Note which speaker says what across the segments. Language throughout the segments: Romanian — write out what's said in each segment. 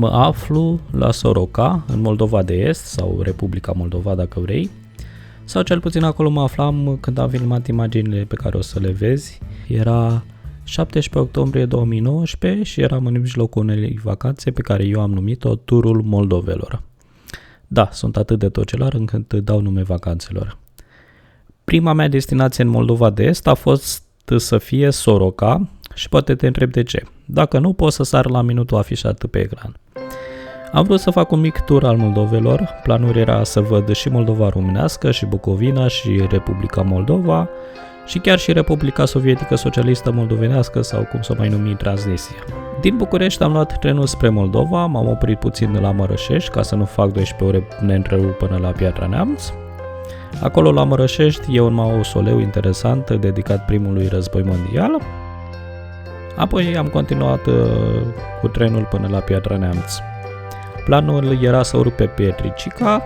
Speaker 1: Mă aflu la Soroca, în Moldova de Est, sau Republica Moldova dacă vrei, sau cel puțin acolo mă aflam când am filmat imaginile pe care o să le vezi. Era 17 octombrie 2019 și eram în mijlocul unei vacanțe pe care eu am numit-o Turul Moldovelor. Da, sunt atât de tocelar încât dau nume vacanțelor. Prima mea destinație în Moldova de Est a fost să fie Soroca și poate te întreb de ce. Dacă nu, poți să sar la minutul afișat pe ecran. Am vrut să fac un mic tur al Moldovelor, planul era să văd și Moldova românească, și Bucovina, și Republica Moldova, și chiar și Republica Sovietică Socialistă Moldovenească, sau cum s-o mai numi, Transnistria. Din București am luat trenul spre Moldova, m-am oprit puțin la Mărășești, ca să nu fac 12 ore neîntrerupt până la Piatra Neamț. Acolo la Mărășești e un mausoleu interesant dedicat primului război mondial. Apoi am continuat cu trenul până la Piatra Neamț. Planul era să urc pe Pietricica,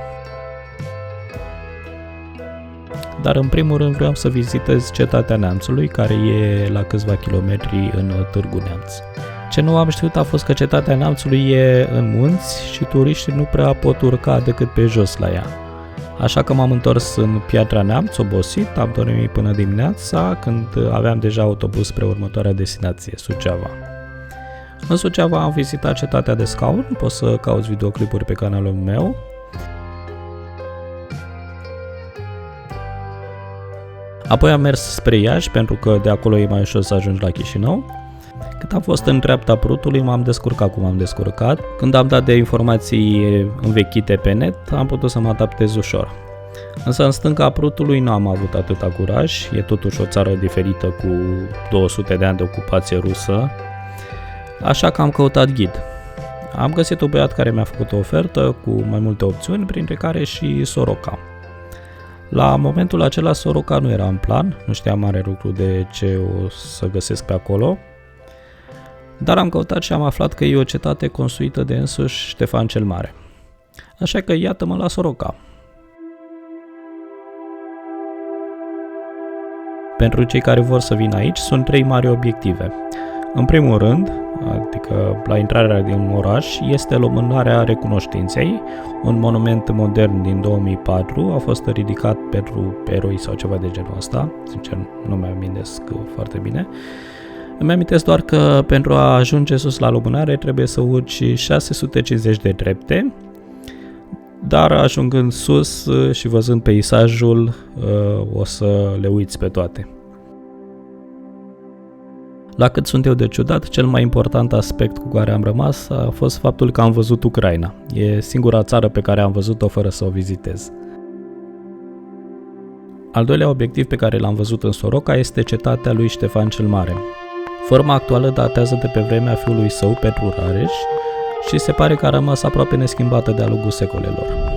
Speaker 1: dar în primul rând vreau să vizitez Cetatea Neamțului, care e la câțiva kilometri în Târgu Neamț. Ce nu am știut a fost că Cetatea Neamțului e în munți și turiștii nu prea pot urca decât pe jos la ea. Așa că m-am întors în Piatra Neamț, obosit, am dormit până dimineața, când aveam deja autobuz spre următoarea destinație, Suceava. În Suceava am vizitat Cetatea de Scaun, poți să cauți videoclipuri pe canalul meu. Apoi am mers spre Iași, pentru că de acolo e mai ușor să ajungi la Chișinău. Când am fost în dreapta Prutului, m-am descurcat cum am descurcat. Când am dat de informații învechite pe net, am putut să mă adaptez ușor. Însă în stânga Prutului nu am avut atâta curaj, e totuși o țară diferită cu 200 de ani de ocupație rusă, așa că am căutat ghid. Am găsit un băiat care mi-a făcut o ofertă cu mai multe opțiuni, printre care și Soroca. La momentul acela Soroca nu era în plan, nu știam mare lucru de ce o să găsesc pe acolo, dar am căutat și am aflat că e o cetate construită de însuși Ștefan cel Mare. Așa că iată-mă la Soroca. Pentru cei care vor să vină aici, sunt 3 mari obiective. În primul rând, adică la intrarea din oraș, este lumânarea Recunoștinței, un monument modern din 2004, a fost ridicat pentru eroi sau ceva de genul ăsta, sincer nu mi amintesc foarte bine. Îmi amintesc doar că pentru a ajunge sus la lumânare trebuie să urci 650 de trepte, dar ajungând sus și văzând peisajul, o să le uiți pe toate. La cât sunt eu de ciudat, cel mai important aspect cu care am rămas a fost faptul că am văzut Ucraina. E singura țară pe care am văzut-o fără să o vizitez. Al doilea obiectiv pe care l-am văzut în Soroca este cetatea lui Ștefan cel Mare. Forma actuală datează de pe vremea fiului său, Petru Rareș, și se pare că a rămas aproape neschimbată de-a lungul secolelor.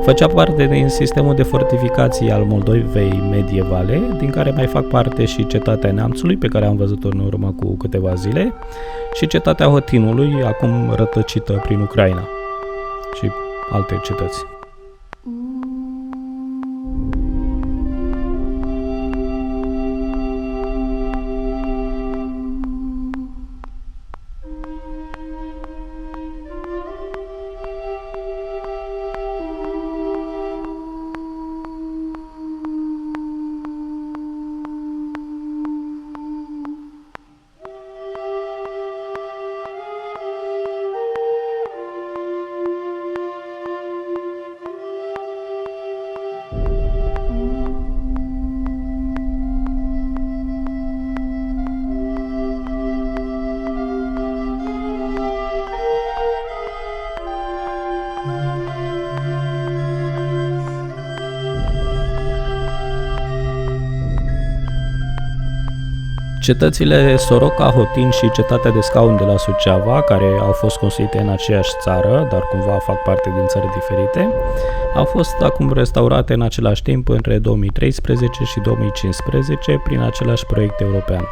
Speaker 1: Făcea parte din sistemul de fortificații al Moldovei medievale, din care mai fac parte și Cetatea Neamțului, pe care am văzut-o în urmă cu câteva zile, și Cetatea Hotinului, acum rătăcită prin Ucraina, și alte cetăți. Cetățile Soroca, Hotin și Cetatea de Scaun de la Suceava, care au fost construite în aceeași țară, dar cumva fac parte din țări diferite, au fost acum restaurate în același timp între 2013 și 2015 prin același proiect european.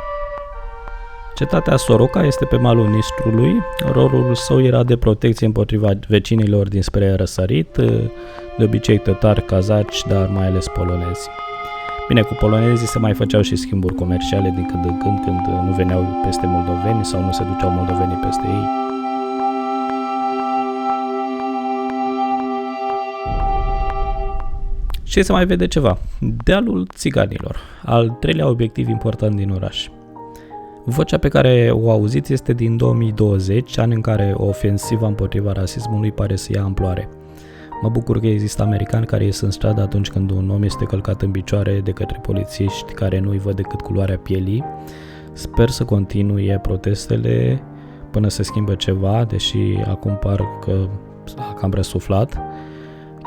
Speaker 1: Cetatea Soroca este pe malul Nistrului, rolul său era de protecție împotriva vecinilor dinspre răsărit, de obicei tătari, cazaci, dar mai ales polonezi. Bine, cu polonezii se mai făceau și schimburi comerciale din când în când, când nu veneau peste moldoveni sau nu se duceau moldovenii peste ei. Și se mai vede ceva, dealul țiganilor, al treilea obiectiv important din oraș. Vocea pe care o auziți este din 2020, an în care o ofensivă împotriva rasismului pare să ia amploare. Mă bucur că există americani care ies în stradă atunci când un om este călcat în picioare de către polițiști care nu-i văd decât culoarea pielii. Sper să continue protestele până se schimbă ceva, deși acum par că a cam răsuflat.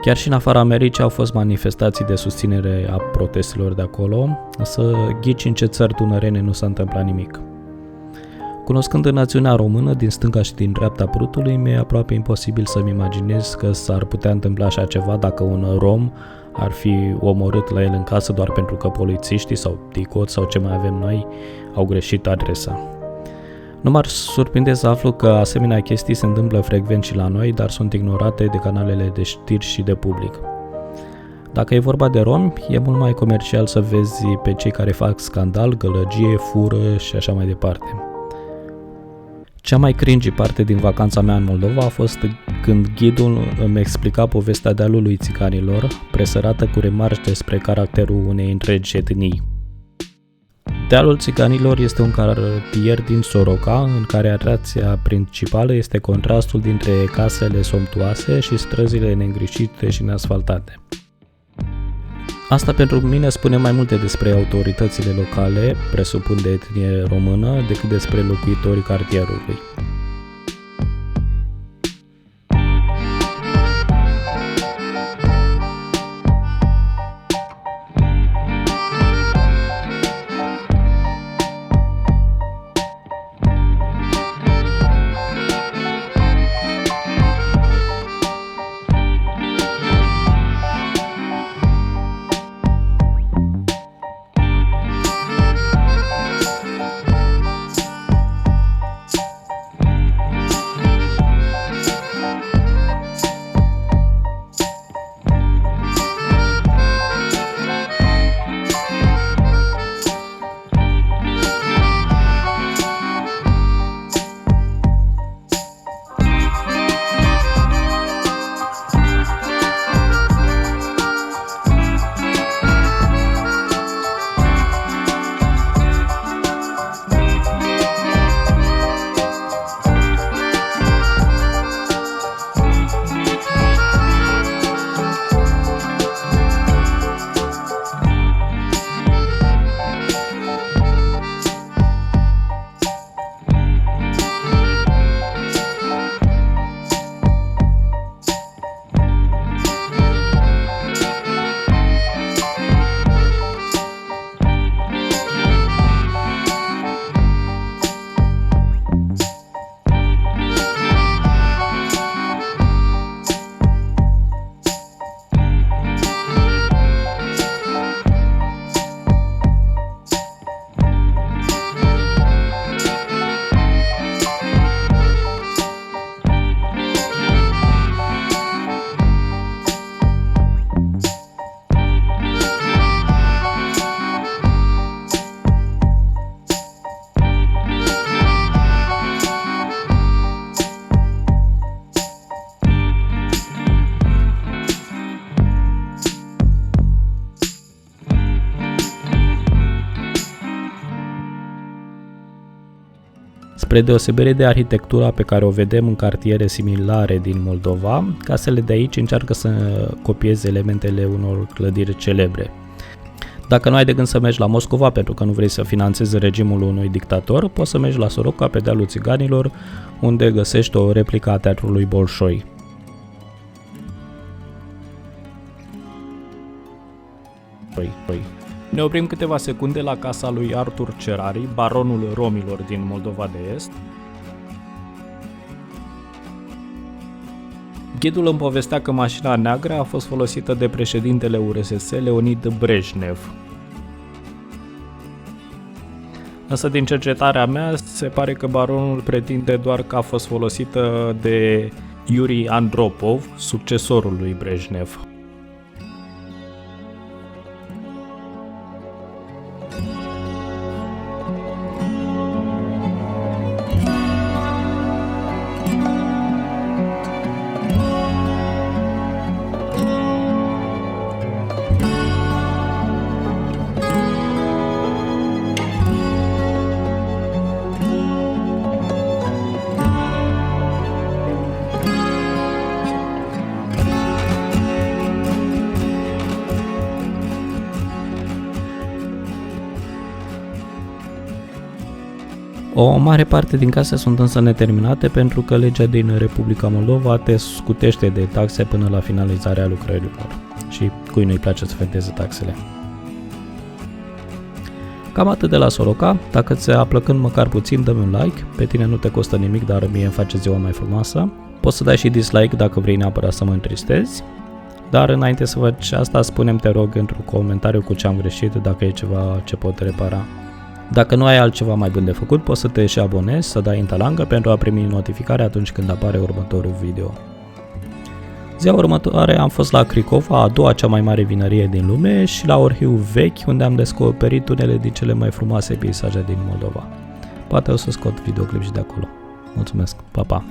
Speaker 1: Chiar și în afara Americii au fost manifestații de susținere a protestelor de acolo, însă ghici în ce țări dunărene nu s-a întâmplat nimic. Cunoscând națiunea română din stânga și din dreapta prutului, mi-e aproape imposibil să-mi imaginez că s-ar putea întâmpla așa ceva dacă un rom ar fi omorât la el în casă doar pentru că polițiștii sau DICOT sau ce mai avem noi au greșit adresa. Nu m-ar surprinde să aflu că asemenea chestii se întâmplă frecvent și la noi, dar sunt ignorate de canalele de știri și de public. Dacă e vorba de romi, e mult mai comercial să vezi pe cei care fac scandal, gălăgie, fură și așa mai departe. Cea mai cringy parte din vacanța mea în Moldova a fost când ghidul îmi explica povestea dealului țiganilor, presărată cu remarci despre caracterul unei întregi etnii. Dealul țiganilor este un cartier din Soroca, în care atracția principală este contrastul dintre casele somptuoase și străzile neîngrijite și neasfaltate. Asta pentru mine spune mai multe despre autoritățile locale, presupun de etnie română, decât despre locuitorii cartierului. Spre deosebire de arhitectura pe care o vedem în cartiere similare din Moldova, casele de aici încearcă să copieze elementele unor clădiri celebre. Dacă nu ai de gând să mergi la Moscova pentru că nu vrei să finanțezi regimul unui dictator, poți să mergi la Soroca, pe dealul țiganilor, unde găsești o replică a teatrului Bolșoi. Ne oprim câteva secunde la casa lui Artur Cerari, baronul romilor din Moldova de Est. Ghidul îmi povestea că mașina neagră a fost folosită de președintele URSS Leonid Brejnev. Însă din cercetarea mea se pare că baronul pretinde doar că a fost folosită de Yuri Andropov, succesorul lui Brejnev. O mare parte din case sunt însă neterminate pentru că legea din Republica Moldova te scutește de taxe până la finalizarea lucrărilor și cui nu-i place să feteze taxele. Cam atât de la Soroca. Dacă ți-a plăcut măcar puțin, dă-mi un like, pe tine nu te costă nimic, dar mie îmi face ziua mai frumoasă. Poți să dai și dislike dacă vrei neapărat să mă întristezi, dar înainte să faci asta, spune-mi, te rog, într-un comentariu cu ce am greșit, dacă e ceva ce pot repara. Dacă nu ai altceva mai bun de făcut, poți să te și abonezi, să dai în talangă pentru a primi notificare atunci când apare următorul video. Ziua următoare am fost la Cricova, a doua cea mai mare vinărie din lume, și la Orhiu Vechi, unde am descoperit unele din cele mai frumoase peisaje din Moldova. Poate o să scot videoclip și de acolo. Mulțumesc, pa, pa!